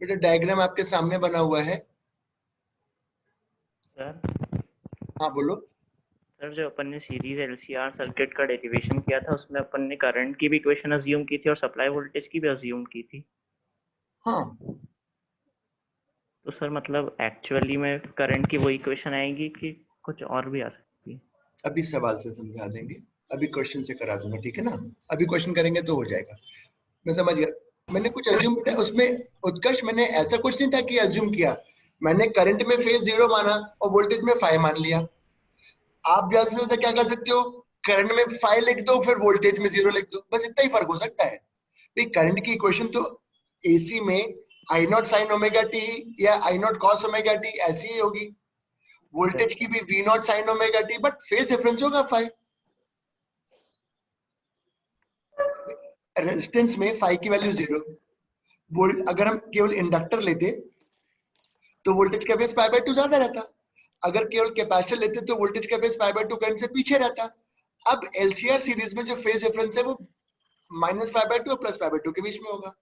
बेटा डायग्राम आपके सामने बना हुआ है। सर हाँ बोलो। सर जो अपन ने सीरीज एलसीआर सर्किट का डेरिवेशन किया था उसमें अपन ने करंट की भी इक्वेशन अज्यूम की थी और सप्लाई वोल्टेज की भी अज्यूम की थी। हाँ तो सर मतलब एक्चुअली में करंट की वही इक्वेशन आएगी कि कुछ और भी आ सकती है? अभी सवाल से समझा देंगे, अभी क्वेश्चन से करा दूंगा, ठीक है ना। अभी क्वेश्चन करेंगे तो हो जाएगा। मैं समझ गया। मैंने कुछ अज्यूम किया उसमें। उत्कर्ष, मैंने ऐसा कुछ नहीं था कि अज्यूम किया। मैंने करंट में फेज 0 माना और वोल्टेज में 5 मान लिया। आप ज्यादा से ज्यादा क्या कर सकते हो, करंट में 5 लिख दो, फिर वोल्टेज में 0 लिख दो, बस इतना ही फर्क हो सकता है। भाई करंट की इक्वेशन तो एसी में I naught sine omega T या I naught cos omega T ऐसी ही होगी। वोल्टेज की भी V naught sine omega T, but phase difference होगा 5। रेजिस्टेंस में 5 की वैल्यू 0। वोल्ट अगर हम केवल इंडक्टर लेते तो वोल्टेज का फेज पाई बाय 2 ज्यादा रहता। अगर केवल कैपेसिटर लेते तो वोल्टेज का फेज पाई बाय 2 करंट से पीछे रहता। अब एलसीआर सीरीज में जो फेज डिफरेंस है वो माइनस पाई बाय 2 और प्लस पाई बाय 2 के बीच में होगा।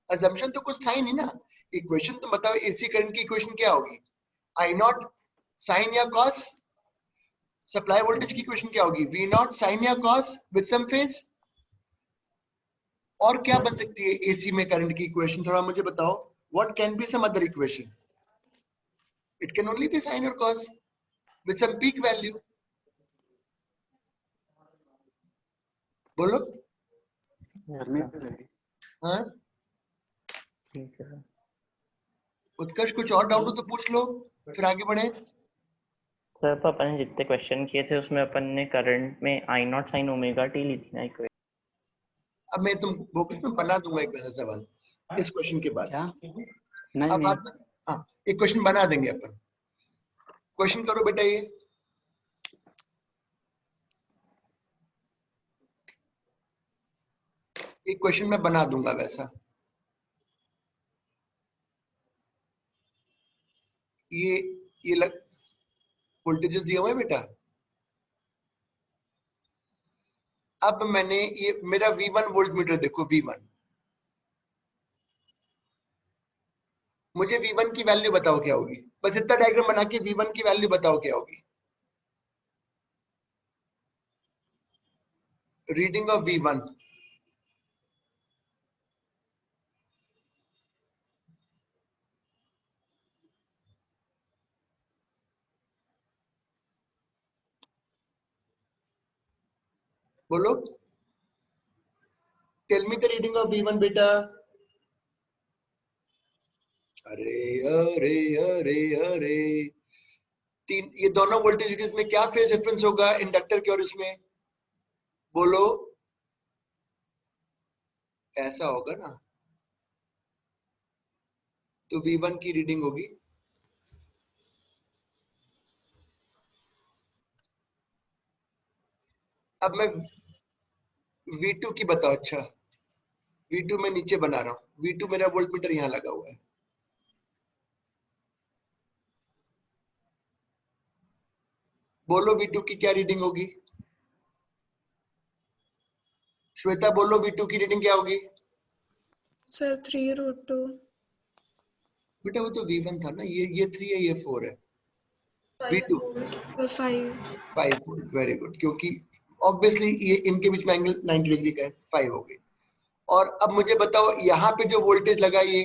अजम्पशन तो कुछ था ही नहीं ना। इक्वेशन तो बताओ, एसी करंट की इक्वेशन क्या होगी, आई नॉट साइन या कॉस। सप्लाई वोल्टेज की इक्वेशन क्या होगी, वी नॉट साइन या कॉस विद सम फेज। और क्या बन सकती है एसी में करंट की इक्वेशन, थोड़ा मुझे बताओ। What can be some other equation? It can only be sine और cos with some peak value. बोलो। हाँ ठीक है सर। उत्कर्ष, कुछ और डाउट हो तो पूछ लो, फिर आगे बढ़े। सर तो अपन ने जितने क्वेश्चन किए थे उसमें अपन ने करंट में I naught sine omega T ली थी ना इक्वेशन। अब मैं तुम बुक में बना दूंगा एक वैसा सवाल इस क्वेश्चन के बाद। क्या? नहीं अब नहीं। बात, हाँ एक क्वेश्चन बना देंगे अपन। क्वेश्चन करो बेटा ये। एक क्वेश्चन मैं बना दूंगा वैसा। ये ये लग वोल्टेजेस दिए हुए हैं बेटा। अब मैंने ये मेरा V1 वोल्ट मीटर देखो, V1। मुझे V1 की वैल्यू बताओ क्या होगी, बस इतना डायग्राम बना के V1 की वैल्यू बताओ क्या होगी। Reading of V1। बोलो, tell me the reading of V1 बेटा। अरे अरे अरे अरे, तीन ये दोनों वोल्टेज में क्या फेज डिफरेंस होगा इंडक्टर के और इसमें? बोलो। ऐसा होगा ना, तो V1 की रीडिंग होगी। अब मैं V2 की बताओ। अच्छा, V2 मैं नीचे बना रहा हूँ। V2 मेरा वोल्ट मीटर यहाँ लगा हुआ है। बोलो V2 की क्या रीडिंग होगी। श्वेता बोलो, V2 की रीडिंग क्या होगी? सर 3√2। बेटा वो तो V1 था ना, ये 3 है, ये 4 है। V2 और 5। 5 वोल्ट, वेरी गुड, क्योंकि ऑब्वियसली ये इनके बीच में एंगल 90 डिग्री का है, 5 हो गई। और अब मुझे बताओ यहाँ पे जो वोल्टेज लगा, ये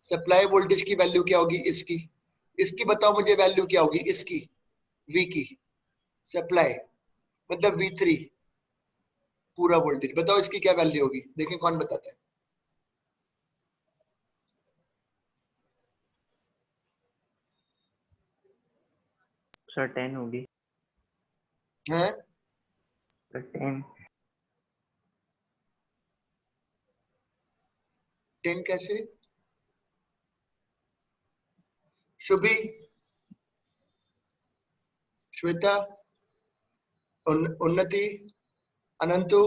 सप्लाई वोल्टेज की वैल्यू क्या होगी इसकी? इसकी बताओ मुझे वैल्यू क्या होगी इसकी, V की। सप्लाई मतलब V3 पूरा वोल्टेज, बताओ इसकी क्या वैल्यू होगी, देखें कौन बताता है। सर 10 होगी। हैं? सर 10। 10 कैसे? शुभी, श्वेता, उन्नति, अनंतु।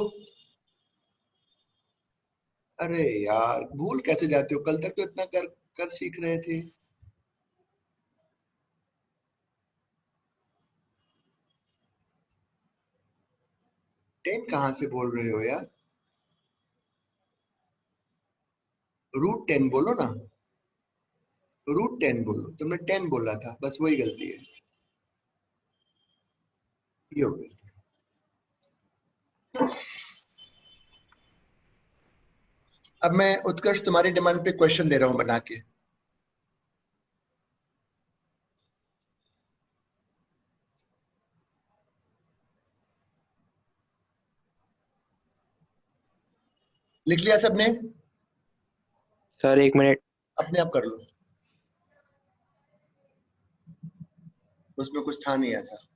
अरे यार, भूल कैसे जाते हो, कल तक तो इतना कर कर सीख रहे थे। टेन कहां से बोल रहे हो यार? √10 बोलो ना। √10 बोलो, तुमने 10 बोला था, बस वही गलती है। ये हो गया। अब मैं उत्कर्ष तुम्हारी डिमांड पे क्वेश्चन दे रहा हूं बना के। लिख लिया सबने? Sir 1 minute. अपने आप कर लो, उसमें कुछ था नहीं ऐसा।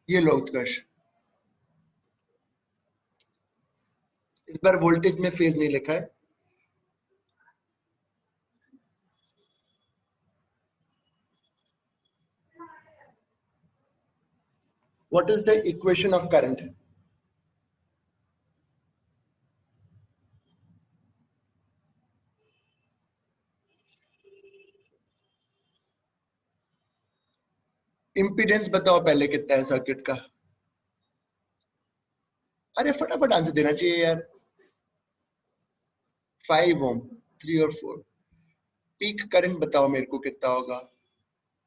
ये लो उत्कर्ष, इस बार वोल्टेज में फेज नहीं लिखा है। What is the equation of current? Impedance बताओ पहले कितना है सर्किट का। अरे फटाफट आंसर देना चाहिए यार। 5 ओम, 3 और 4। पीक करंट बताओ मेरे को कितना होगा।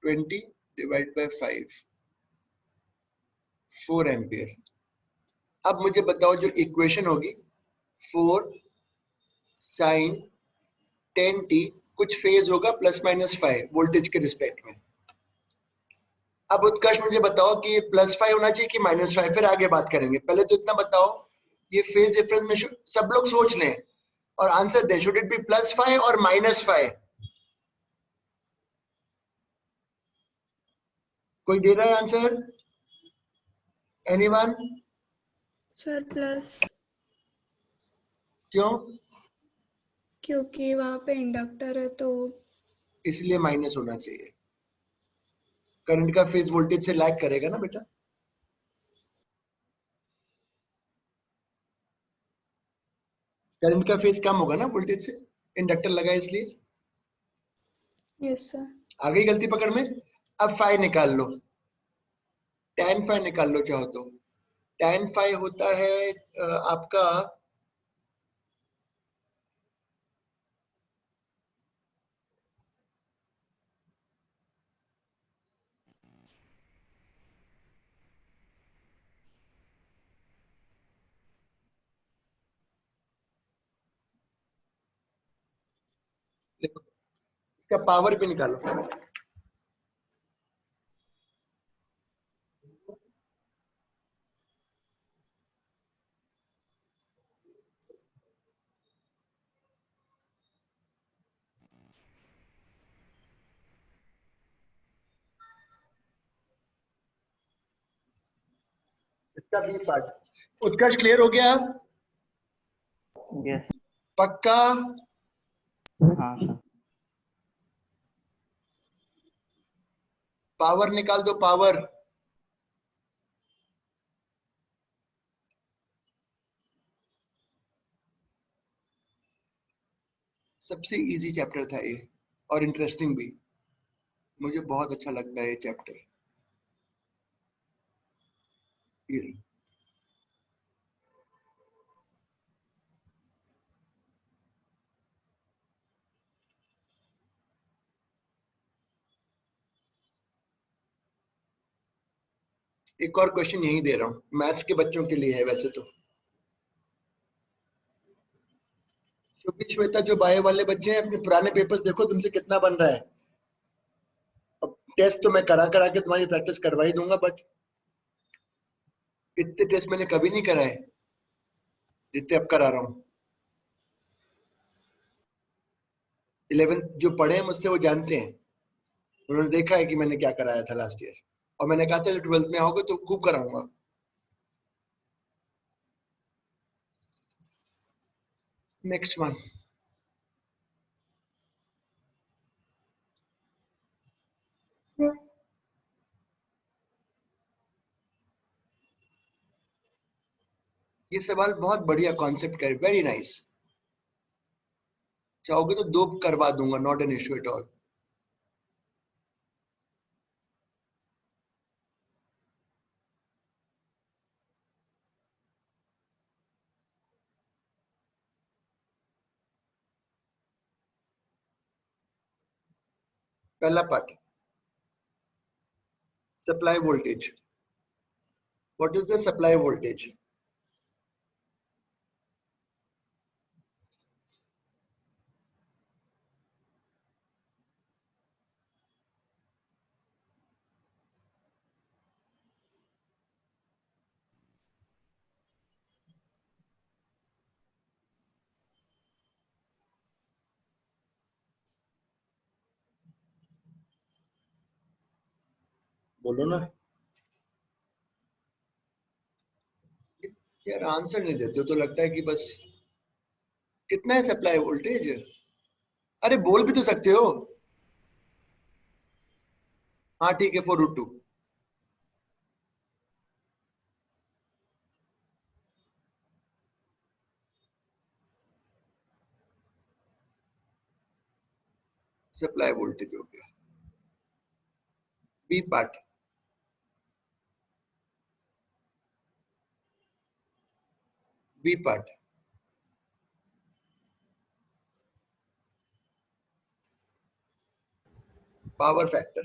20 डिवाइड बाय 5, 4 एम्पियर। अब मुझे बताओ जो इक्वेशन होगी, 4 साइन 10t, कुछ फेज होगा ±5 वोल्टेज के रिस्पेक्ट में। अब उत्कर्ष मुझे बताओ कि +5 होना चाहिए कि -5, फिर आगे बात करेंगे। पहले तो इतना बताओ, ये फेज डिफरेंस में सब लोग सोच लें और आंसर दें। शुड इट बी +5 और -5? कोई दे रहा है आंसर? एनीवन? सर प्लस, क्यों? क्योंकि वहां पे इंडक्टर है तो। इसलिए माइनस होना चाहिए। करंट का फेज वोल्टेज से लैग करेगा ना बेटा। करंट का फेज कम होगा ना वोल्टेज से, इंडक्टर लगा है इसलिए। Yes sir. आ गई गलती पकड़ में? अब फाई निकाल लो, tan फाई निकाल लो चाहो तो। tan फाई होता है आपका देखो, इसका पावर भी निकालो। इसका भी पार्ट। उत्कर्ष क्लियर हो गया? यस। पक्का? हाँ सर। पावर निकाल दो, पावर। सबसे इजी चैप्टर था ये, और इंटरेस्टिंग भी। मुझे बहुत अच्छा लगता है ये चैप्टर। ये एक और क्वेश्चन यही दे रहा हूँ, मैथ्स के बच्चों के लिए है वैसे तो। क्योंकि श्वेता, जो बायो वाले बच्चे हैं, अपने पुराने पेपर्स देखो तुमसे कितना बन रहा है। अब टेस्ट तो मैं करा करा के तुम्हारी प्रैक्टिस करवा ही दूंगा, बट इतने टेस्ट मैंने कभी नहीं कराए जितने अब करा रहा हूँ। 11th जो पढ़े हैं मुझसे वो जानते हैं, उन्होंने देखा है कि मैंने क्या कराया था लास्ट ईयर। और मैंने कहा था 12th में आओगे तो खूब कराऊंगा। Next one. ये सवाल बहुत बढ़िया कॉन्सेप्ट कर, वेरी नाइस। चाहोगे तो 2 करवा दूंगा, not an issue at all. पहला part, supply voltage. What is the supply voltage? बोलो ना यार, आंसर नहीं देते हो तो लगता है कि बस। कितना है सप्लाई वोल्टेज? अरे बोल भी तो सकते हो। हाँ ठीक है, 4√2। सप्लाई वोल्टेज हो गया। B part, B part, power factor.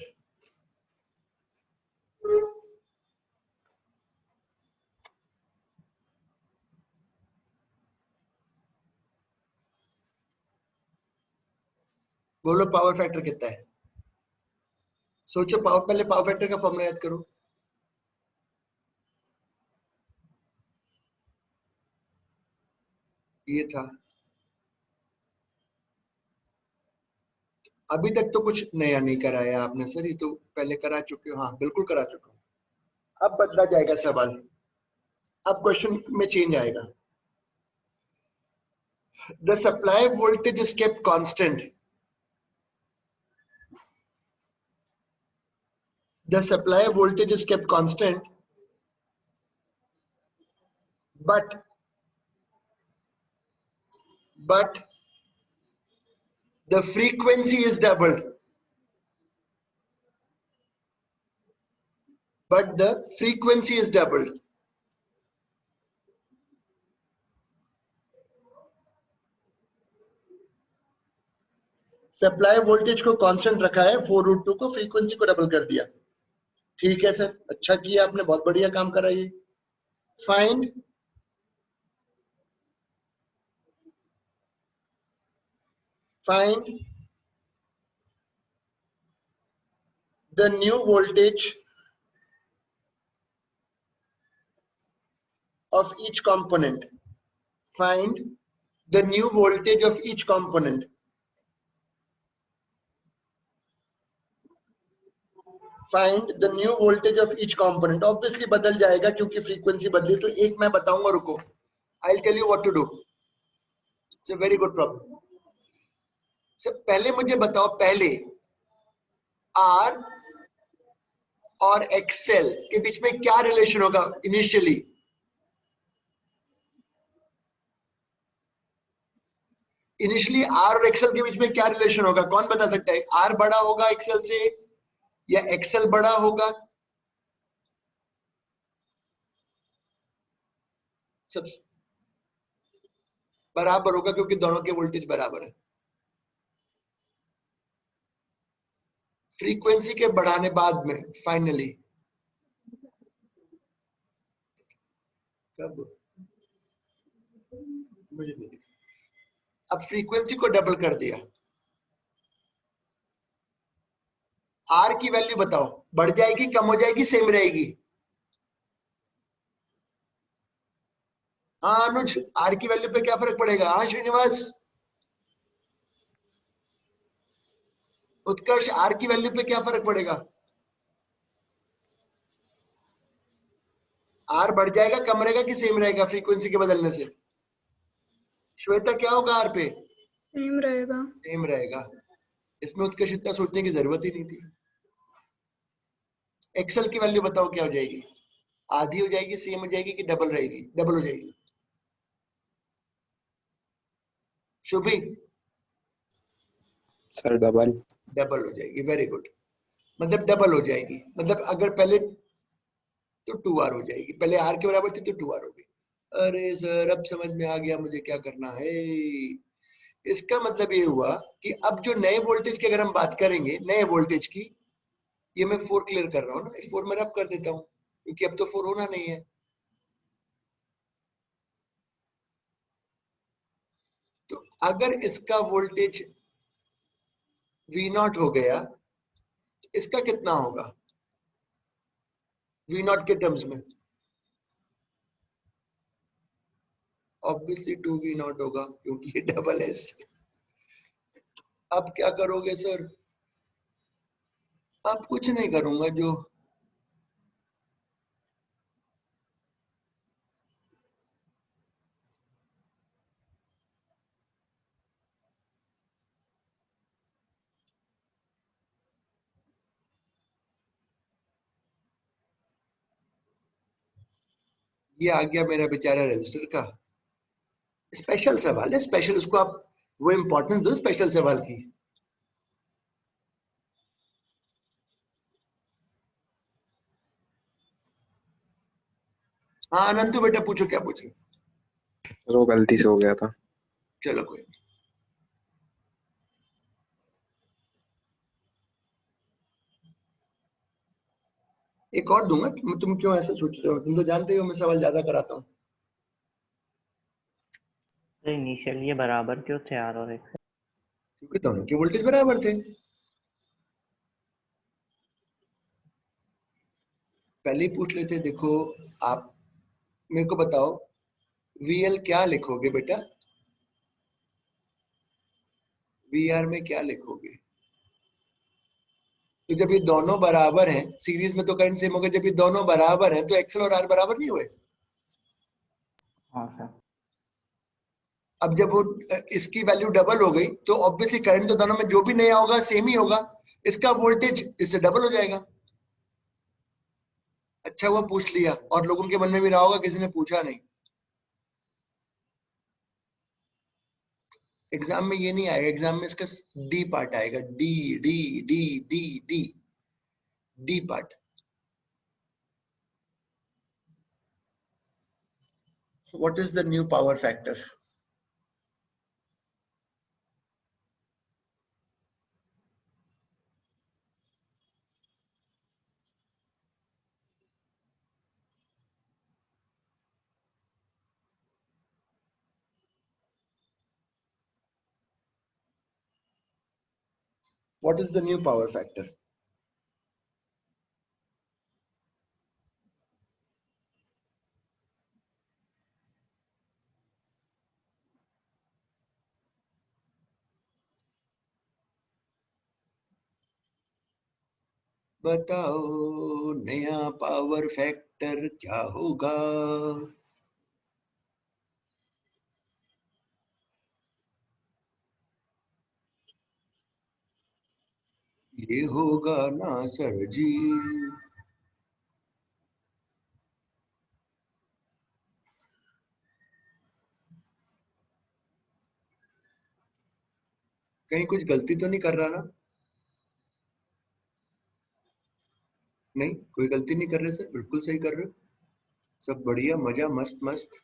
बोलो पावर फैक्टर कितना है? सोचो, पहले पावर फैक्टर का फॉर्मूला याद करो। ये था। अभी तक तो कुछ नया नहीं कराया आपने सर, ये तो पहले करा चुके हो। हाँ बिल्कुल करा चुका हूं। अब बदला जाएगा सवाल, अब क्वेश्चन में चेंज आएगा। The supply voltage is kept constant. The supply voltage is kept constant, but the frequency is doubled. But the frequency is doubled. Supply voltage को कांस्टेंट रखा है, 4√2 को फ्रीक्वेंसी को डबल कर दिया। ठीक है सर, अच्छा किया आपने, बहुत बढ़िया काम करा ये। Find the new voltage of each component. Find the new voltage of each component. Find the new voltage of each component. Obviously बदल जाएगा क्योंकि फ्रीक्वेंसी बदली। तो एक मैं बताऊंगा, रुको, I'll tell you what to do. It's a very good problem. So पहले मुझे बताओ, पहले R और XL के बीच में क्या रिलेशन होगा इनिशियली? इनिशियली R और XL के बीच में क्या रिलेशन होगा? कौन बता सकता है? R बड़ा होगा XL से या XL बड़ा होगा? सब बराबर होगा क्योंकि दोनों के वोल्टेज बराबर है। फ्रीक्वेंसी के बढ़ाने बाद में फाइनली कब, मुझे नहीं दिखा। अब फ्रीक्वेंसी को डबल कर दिया। आर की वैल्यू बताओ, बढ़ जाएगी, कम हो जाएगी, सेम रहेगी? हाँ अनुज, आर की वैल्यू पे क्या फर्क पड़ेगा? हाँ श्रीनिवास, उत्कर्ष, आर की वैल्यू पे क्या फर्क पड़ेगा? आर बढ़ जाएगा, कम रहेगा कि सेम रहेगा फ्रीक्वेंसी के बदलने से? श्वेता क्या होगा आर पे? सेम रहेगा। सेम रहेगा। इसमें उत्कर्ष इतना सोचने की जरूरत ही नहीं थी। एक्सेल की वैल्यू बताओ क्या हो जाएगी? आधी हो जाएगी, सेम हो जाएगी कि डबल रहेगी? डबल हो जाएगी। Shubhi sir double. डबल हो जाएगी, वेरी गुड। मतलब डबल हो जाएगी, मतलब अगर पहले तो 2r हो जाएगी, पहले r के बराबर थी तो 2r हो गई। अरे सर अब समझ में आ गया मुझे क्या करना है। इसका मतलब ये हुआ कि अब जो नए वोल्टेज की अगर हम बात करेंगे, नए वोल्टेज की, ये मैं 4 क्लियर कर रहा हूँ ना, 4 मैं रब कर देता हूँ क्योंकि अब तो 4 होना नहीं है। तो अगर इसका वोल्टेज V0 हो गया तो इसका कितना होगा V0 के टर्म्स में? ऑब्वियसली 2V0 होगा क्योंकि ये डबल एस। अब क्या करोगे सर? अब कुछ नहीं करूंगा, जो ये आ गया मेरा बेचारा रजिस्टर का स्पेशल सवाल है। स्पेशल उसको आप वो इंपॉर्टेंस दो स्पेशल सवाल की। हाँ अनंतु बेटा पूछो, क्या पूछो? सर वो गलती से हो गया था। चलो कोई नहीं। एक और दूंगा, तुम क्यों ऐसा सोच रहे हो? तुम तो जानते हो मैं सवाल ज्यादा कराता हूँ। तो इनिशियल ये बराबर क्यों थे R और X? क्योंकि दोनों के वोल्टेज बराबर थे। पहले ही पूछ लेते। देखो आप मेरे को बताओ VL क्या लिखोगे बेटा? VR में क्या लिखोगे? तो जब ये दोनों बराबर हैं, सीरीज में तो करंट सेम होगा, जब ये दोनों बराबर हैं तो एक्सल और आर बराबर नहीं हुए? हाँ सर। अब जब वो इसकी वैल्यू डबल हो गई तो ऑब्वियसली करंट तो दोनों में जो भी नया होगा सेम ही होगा, इसका वोल्टेज इससे डबल हो जाएगा। अच्छा हुआ पूछ लिया, और लोगों के मन में भी रहा होगा किसी ने पूछा नहीं। एग्जाम में ये नहीं आएगा, एग्जाम में इसका डी पार्ट आएगा, D D D D D D part. What is the new power factor? What is the new power factor? बताओ नया पावर फैक्टर क्या होगा? ये होगा ना सर जी। कहीं कुछ गलती तो नहीं कर रहा ना? नहीं कोई गलती नहीं कर रहे सर, बिल्कुल सही कर रहे हो। सब बढ़िया, मजा, मस्त मस्त।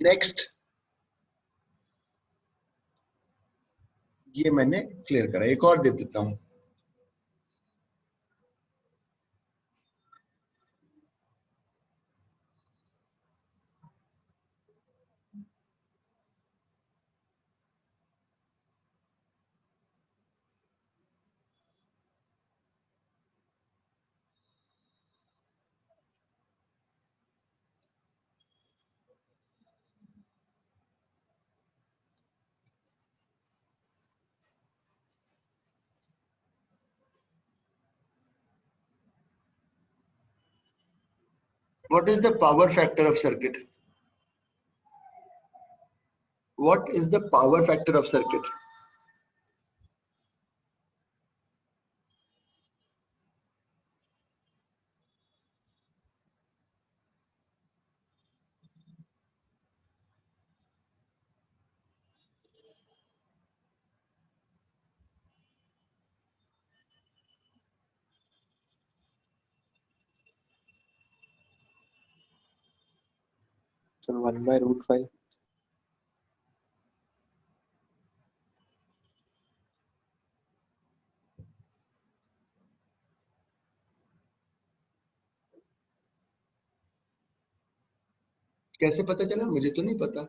नेक्स्ट, ये मैंने क्लियर करा, एक और दे देता हूं। What is the power factor of circuit? What is the power factor of circuit? Sir 1/√5। कैसे पता चला? मुझे तो नहीं पता।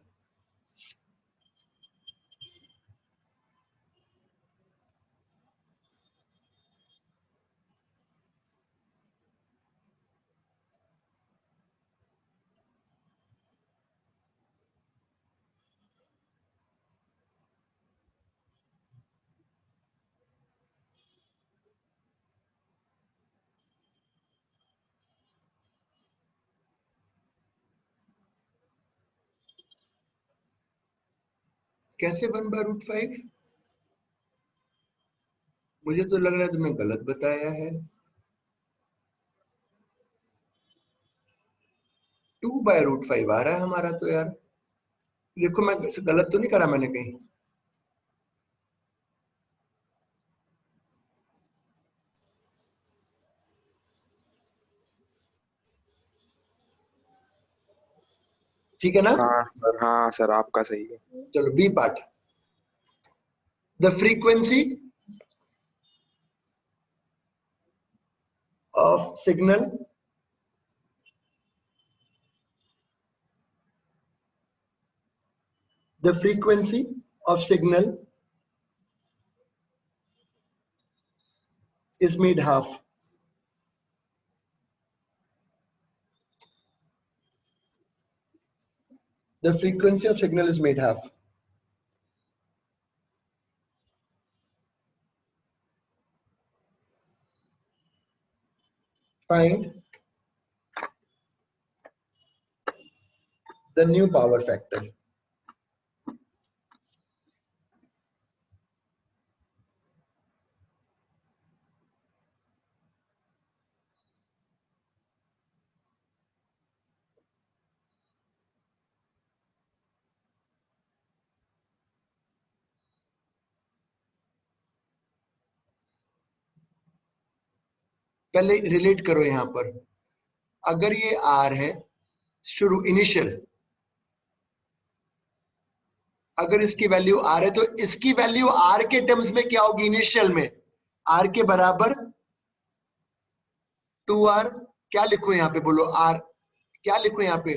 कैसे 1/√5? मुझे तो लग रहा है तुमने गलत बताया है। 2/√5 आ रहा है हमारा तो यार। देखो मैं गलत तो नहीं करा मैंने कहीं? ठीक है ना? हाँ सर आपका सही है। चलो B part. The frequency of signal the frequency of signal is made half. The frequency of signal is made half. Find the new power factor. पहले रिलेट करो यहां पर। अगर ये R है शुरू इनिशियल, अगर इसकी वैल्यू R है तो इसकी वैल्यू R के टर्म्स में क्या होगी? इनिशियल में R के बराबर 2R। क्या लिखो यहाँ पे? बोलो R क्या लिखो यहाँ पे?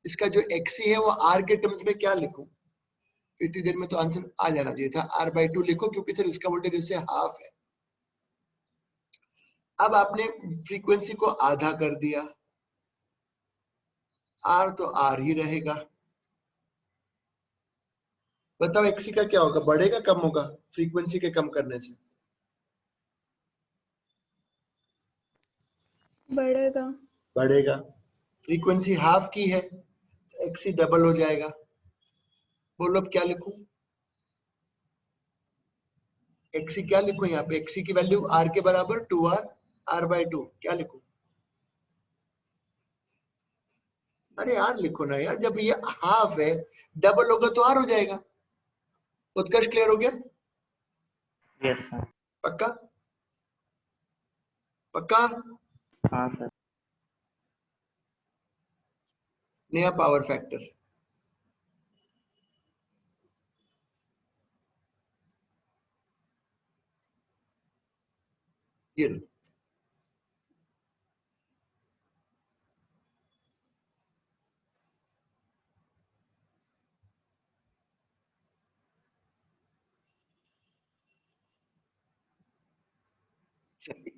इसका जो XC है वो R के टर्म्स में क्या लिखूं? इतनी देर में तो आंसर आ जाना चाहिए था। R/2 लिखो क्योंकि सर इसका वोल्टेज इससे हाफ है। अब आपने फ्रीक्वेंसी को आधा कर दिया, R तो R ही रहेगा। बताओ XC का क्या होगा? बढ़ेगा कम होगा फ्रीक्वेंसी के कम करने से? बढ़ेगा। बढ़ेगा। फ्रीक्वेंसी हाफ की है, XC डबल हो जाएगा। बोलो अब क्या लिखूं? XC क्या लिखूं यहाँ पे? XC की वैल्यू R के बराबर 2R, R/2 क्या लिखूं? अरे R लिखो ना यार, जब ये हाफ है डबल होगा तो R हो जाएगा। उत्कर्ष क्लियर हो गया? Yes sir. पक्का? पक्का? हाँ सर। नया पावर फैक्टर। ये लो।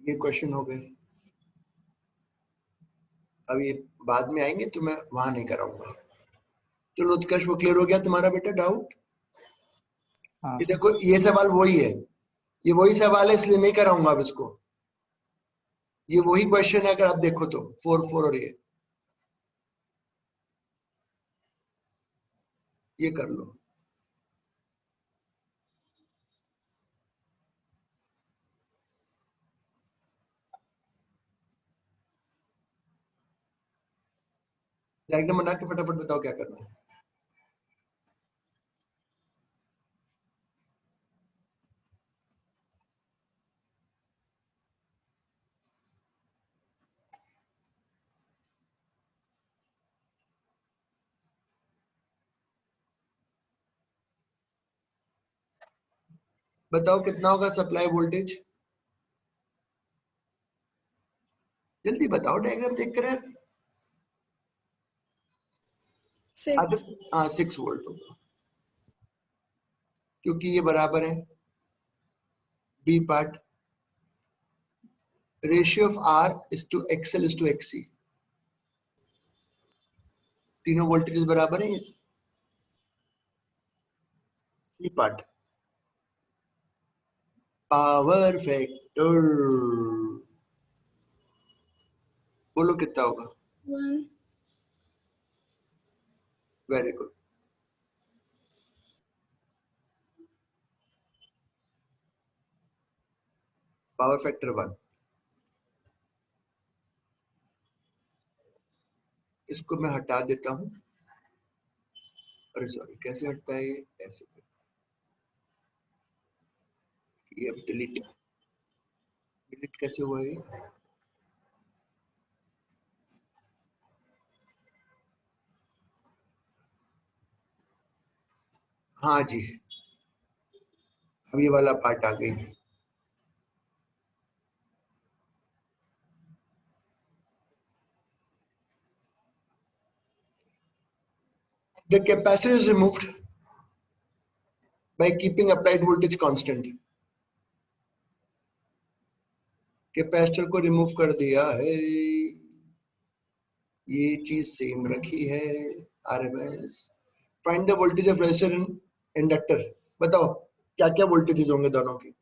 ये क्वेश्चन हो गए। अब ये बाद में आएंगे तो मैं वहां नहीं कराऊंगा। चलो उत्कर्ष वो क्लियर हो गया तुम्हारा बेटा डाउट? हाँ ये देखो ये सवाल वही है, ये वही सवाल है इसलिए नहीं कराऊंगा अब इसको। ये वही क्वेश्चन है अगर आप देखो तो 4 4 और ये ये कर लो। डायग्राम बना के फटाफट बताओ क्या करना है। बताओ कितना होगा सप्लाई वोल्टेज, जल्दी बताओ डायग्राम देख कर यार। 6 हाँ 6 वोल्ट होगा, क्योंकि ये बराबर है B part ratio of R is to XL is to XC, तीनों वोल्टेजेस बराबर है। सी पार्ट पावर फैक्टर, बोलो कितना होगा। 1 वेरी गुड। Power factor 1। इसको मैं हटा देता हूं, अरे सॉरी कैसे हटता है ये, ऐसे ये अब डिलीट डिलीट कैसे हुआ ये। हाँ जी, अब ये वाला पार्ट आ गई। The capacitor is removed by keeping applied voltage constant. Capacitor को रिमूव कर दिया है, ये चीज सेम रखी है। RMS find the voltage of resistor in inductor. बताओ क्या क्या वोल्टेजेस होंगे दोनों की।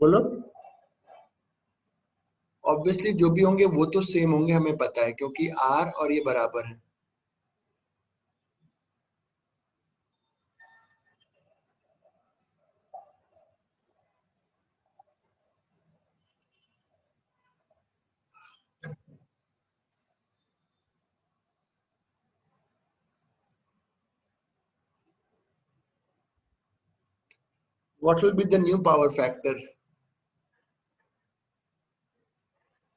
बोलो। ऑब्वियसली जो भी होंगे वो तो सेम होंगे, हमें पता है क्योंकि आर और ये बराबर है। What will be the new power factor?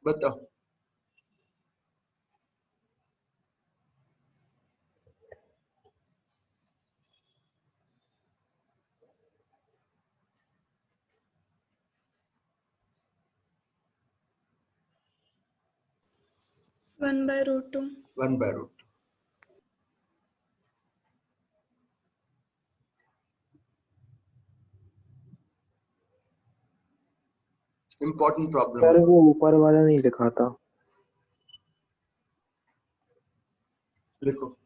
बताओ।1 by root 2. 1 by root। Important problem sir है। वो ऊपर वाला नहीं लिखा था। लिखो।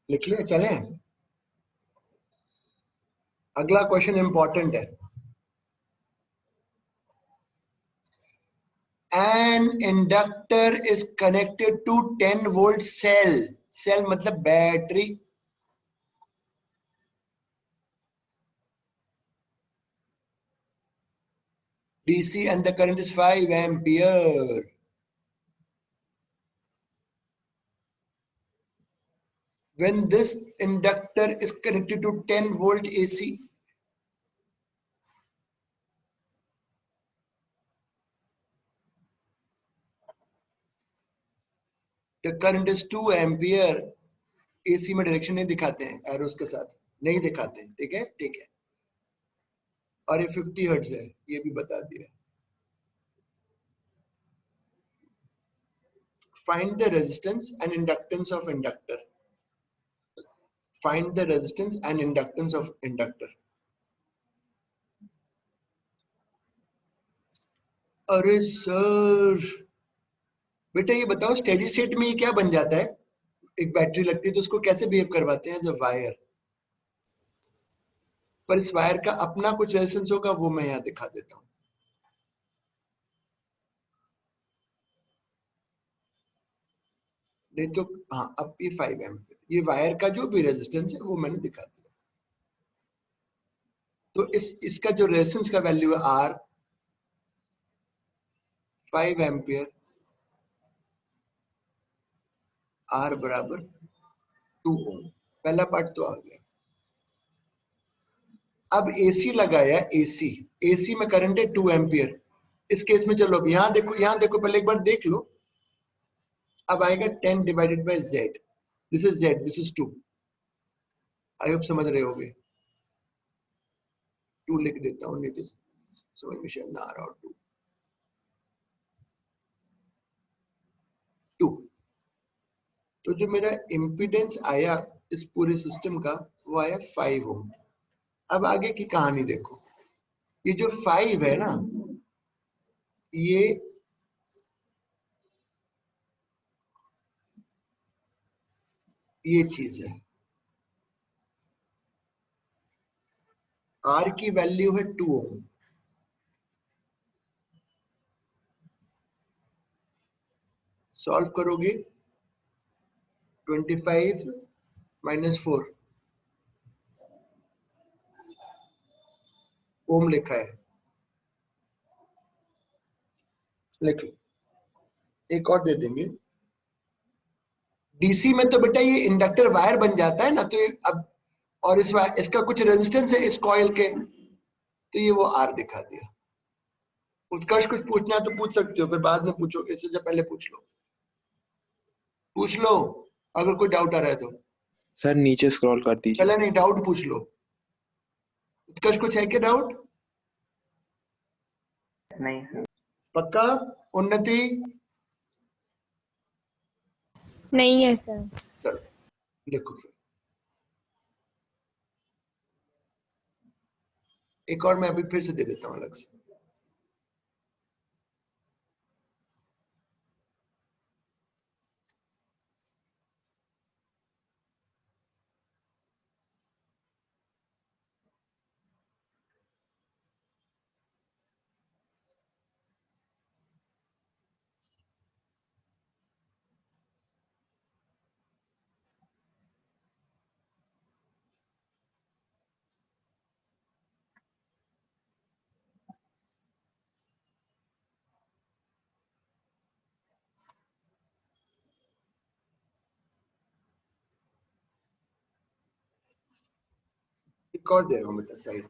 लिख लिया, चलें। अगला क्वेश्चन इंपॉर्टेंट है। An inductor is connected to 10 volt cell. Cell मतलब battery. DC and the current is 5 ampere. When this inductor is connected to 10 volt AC, the current is 2 ampere. AC में डायरेक्शन नहीं दिखाते हैं arrows के साथ, नहीं दिखाते हैं. ठीक है, ठीक है. और ये 50 हर्ट्ज है, ये भी बता दिया. Find the resistance and inductance of inductor. Find the resistance and inductance of inductor. अरे सर, बेटा ये बताओ स्टेडी स्टेट में ये क्या बन जाता है? एक बैटरी लगती है तो उसको कैसे बिहेव करवाते हैं एज अ वायर. पर इस वायर का अपना कुछ रेजिस्टेंस होगा, वो मैं यहाँ दिखा देता हूँ. नहीं तो हाँ, अब ये 5 एम्पीयर, ये वायर का जो भी रेजिस्टेंस है वो मैंने दिखा दिया. तो इसका जो रेजिस्टेंस का वैल्यू है R, 5 एम्पीयर, R बराबर 2 ओम. पहला पार्ट तो आ गया. अब AC लगाया, AC में करंट है 2 एम्पीयर. इस केस में चलो अब यहाँ देखो पहले एक बार देख लो. अब आएगा 10 divided by Z. This is Z, this is 2. I hope समझ रहे होगे. 2 लिख देता हूँ, नहीं तो समझ में शायद ना आ रहा हो. 2. तो जो मेरा इम्पीडेंस आया इस पूरे सिस्टम का, वो आया 5 ओम. अब आगे की कहानी देखो. ये जो 5 है ना, ये चीज है. R की वैल्यू है 2 ओम. सॉल्व करोगे 25 माइनस 4 ओम लिखा है. लिख लो. एक और दे देंगे. डीसी में तो बेटा ये इंडक्टर वायर बन जाता है ना, तो ये अब और इसका कुछ रेजिस्टेंस है इस कॉइल के, तो ये वो आर दिखा दिया. उत्कर्ष कुछ पूछना है तो पूछ सकते हो, फिर बाद में पूछोगे, इससे जब पहले पूछ लो अगर कोई डाउट आ रहा है तो. सर नीचे स्क्रॉल कर दीजिए. चले नहीं, डाउट पूछ लो. उत्कर्ष कुछ है क्या डाउट? नहीं. पक्का? उन्नति? नहीं है सर. चलो लिखो फिर. एक और मैं अभी फिर से दे देता हूँ अलग से. एक और दे रहा हूँ बेटा साइड.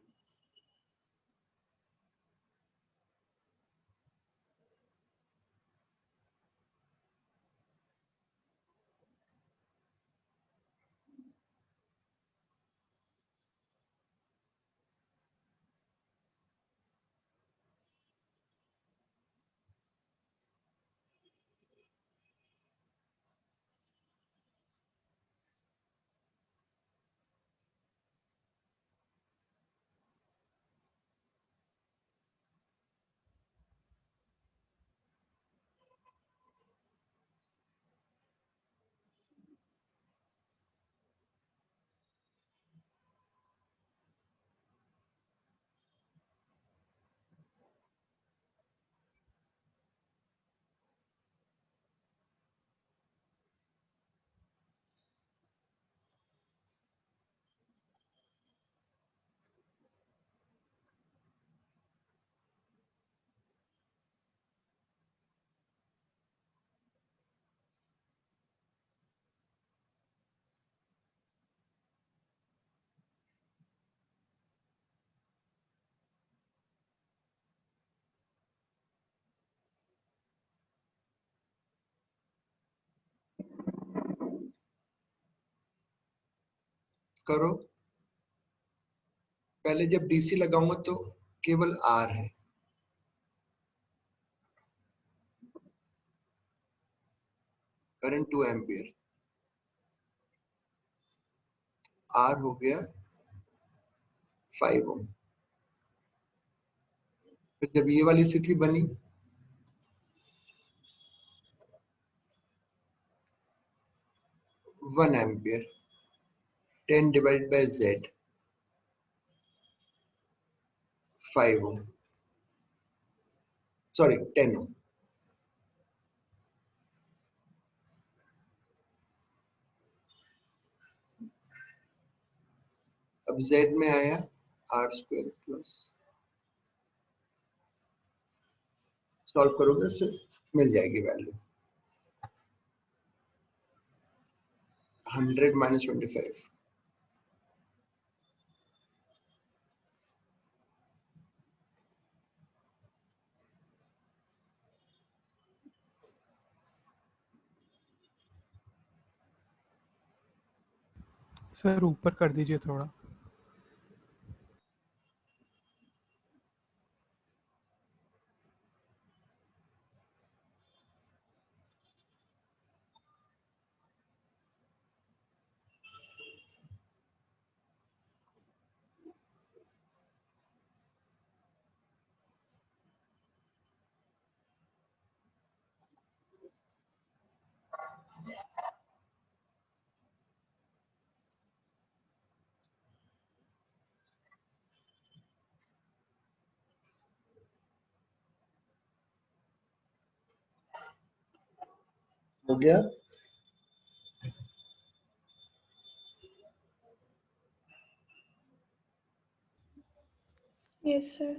करो। पहले जब डीसी लगाऊंगा तो केवल आर है, करंट 2 एम्पियर, आर हो गया 5 ओम। फिर जब ये वाली स्थिति बनी, one ampere 10 divide by Z 5 ohm, sorry 10 ohm. अब जेड में आया आर स्क्वायर प्लस, सॉल्व करोगे उससे मिल जाएगी वैल्यू 100 माइनस 25। सर ऊपर कर दीजिए थोड़ा। हो गया। Yes sir.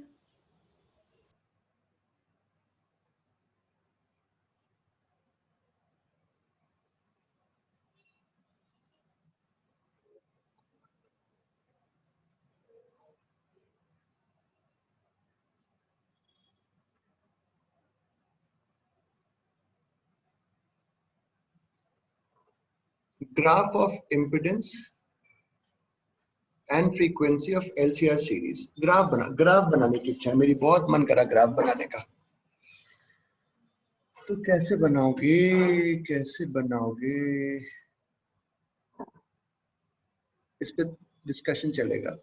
Graph of impedance and frequency of LCR series. Graph बनाने की इच्छा है मेरी, बहुत मन करा ग्राफ बनाने का। तो कैसे बनाओगे, कैसे बनाओगे, इस पे डिस्कशन चलेगा।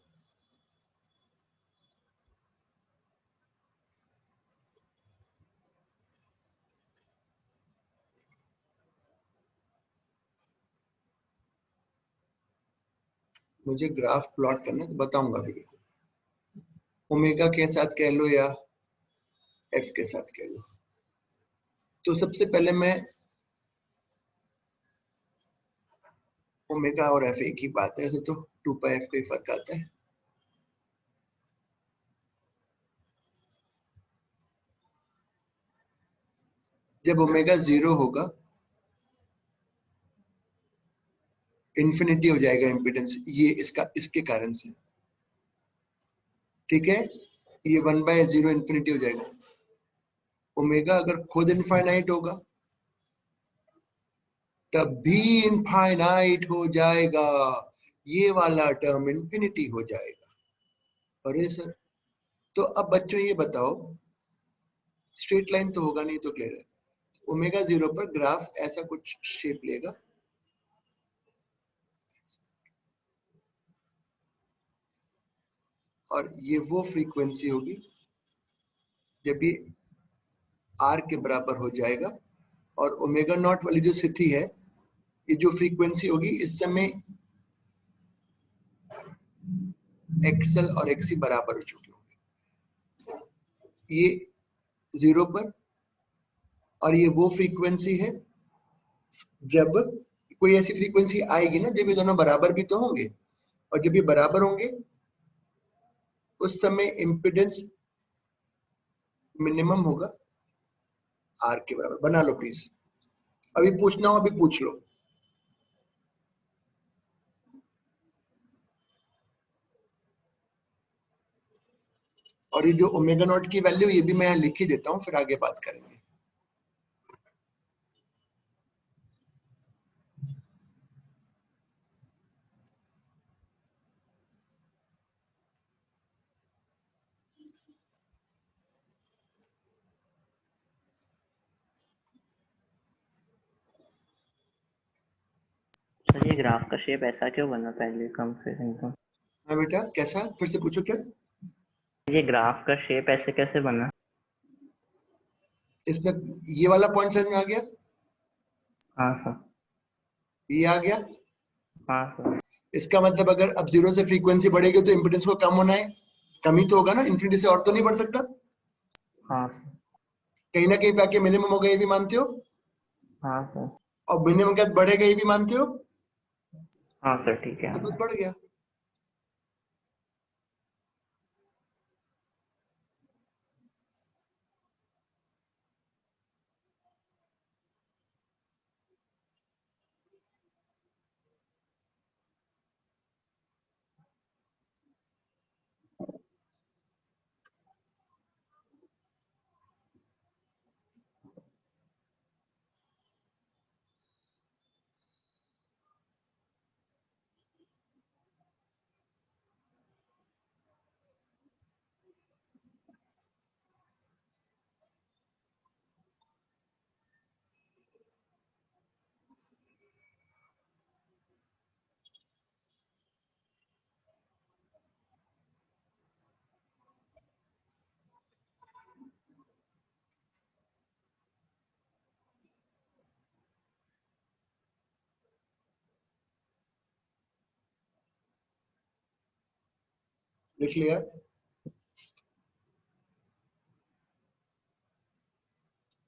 मुझे ग्राफ प्लॉट करना तो बताऊंगा भी, ओमेगा के साथ कह लो या एफ के साथ कह लो। तो सबसे पहले मैं, ओमेगा और एफ एक ही बात है, ऐसे तो 2 पाई एफ का ही फर्क आता है। जब ओमेगा 0 होगा, इंफिनिटी हो जाएगा इम्पिडेंस, ये इसके कारण से, ठीक है। ये 1/0 इंफिनिटी हो जाएगा। ओमेगा अगर खुद इनफाइनाइट होगा तब भी इनफाइनाइट हो जाएगा, ये वाला टर्म इंफिनिटी हो जाएगा। अरे सर, तो अब बच्चों ये बताओ, स्ट्रेट लाइन तो होगा नहीं, तो क्लियर है। ओमेगा 0 पर ग्राफ ऐसा कुछ शेप लेगा, और ये वो फ्रीक्वेंसी होगी जब ये आर के बराबर हो जाएगा, और ओमेगा नॉट वाली जो स्थिति है, ये जो फ्रीक्वेंसी होगी, इस समय एक्सएल और एक्सी बराबर हो चुके होंगे, ये 0 पर। और ये वो फ्रीक्वेंसी है जब कोई ऐसी फ्रीक्वेंसी आएगी ना जब ये दोनों बराबर भी तो होंगे, और जब ये बराबर होंगे उस समय इम्पिडेंस मिनिमम होगा आर के बराबर। बना लो प्लीज, अभी पूछना हो अभी पूछ लो। और ये जो ओमेगा नॉट की वैल्यू, ये भी मैं यहाँ लिख ही देता हूँ, फिर आगे बात करेंगे। ये ग्राफ का शेप ऐसा क्यों बना पहले कंपेरिजन तो? हाँ बेटा, कैसा? फिर से पूछो। क्या ये ग्राफ का शेप ऐसे कैसे बना? इसमें ये वाला पॉइंट समझ में आ गया? हाँ सर। ये आ गया। हाँ सर। इसका मतलब अगर अब 0 से फ्रीक्वेंसी बढ़ेगी तो इम्पीडेंस को कम होना है, कमी तो होगा ना, इन्फिनिटी से और तो नहीं बढ़ सकता। हाँ सर। कहीं ना कहीं पे आके मिनिमम होगा, ये भी मानते हो? हाँ सर। और मिनिमम के बाद बढ़ेगा, ये भी मानते हो? हाँ सर ठीक है। तो बस बढ़ गया। लिख लिया।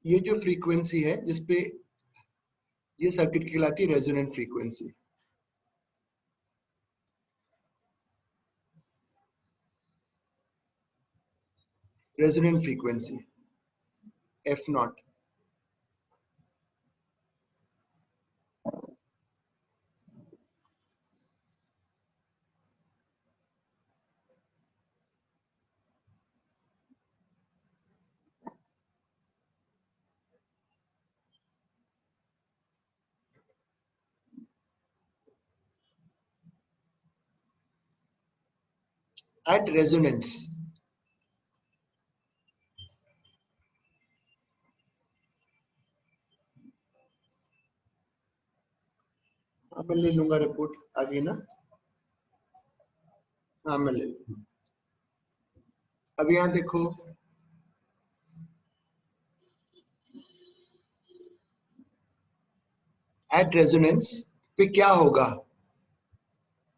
ये जो फ्रीक्वेंसी है जिसपे ये सर्किट कहलाती है resonant frequency. Resonant frequency F not. At resonance मैं ले लूंगा, रिपोर्ट आ गई ना? हाँ मैं ले लूंगा। अब यहाँ देखो, एट रेजोनेंस पे क्या होगा?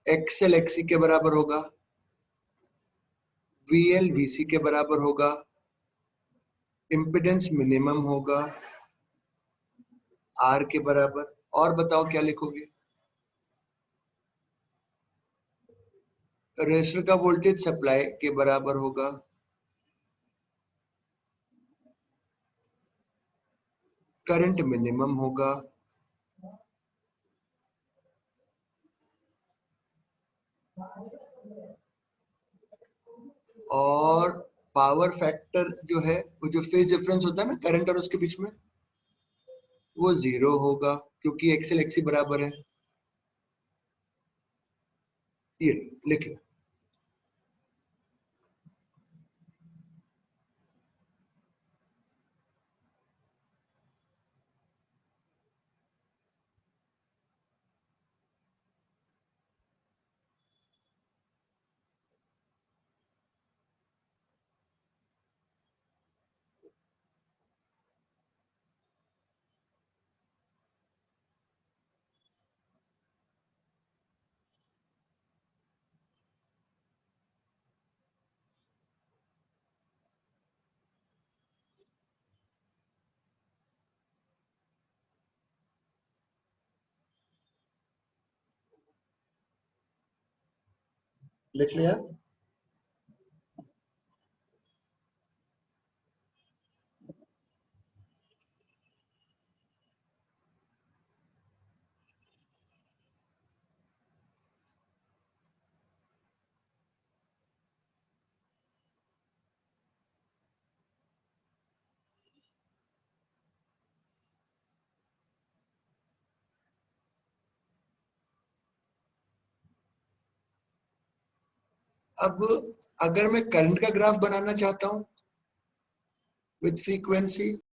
एक्सएल एक्सी के बराबर होगा, वीएल वीसी के बराबर होगा, इम्पिडेंस मिनिमम होगा आर के बराबर। और बताओ क्या लिखोगे? रेजिस्टर का वोल्टेज सप्लाई के बराबर होगा, करंट मिनिमम होगा, और पावर फैक्टर जो है, वो जो फेज डिफरेंस होता है ना करंट और उसके बीच में, वो 0 होगा क्योंकि एक्सएल एक्सी बराबर है। ये लिख लो। लिख लिया। अब अगर मैं करंट का ग्राफ बनाना चाहता हूं विद फ्रीक्वेंसी,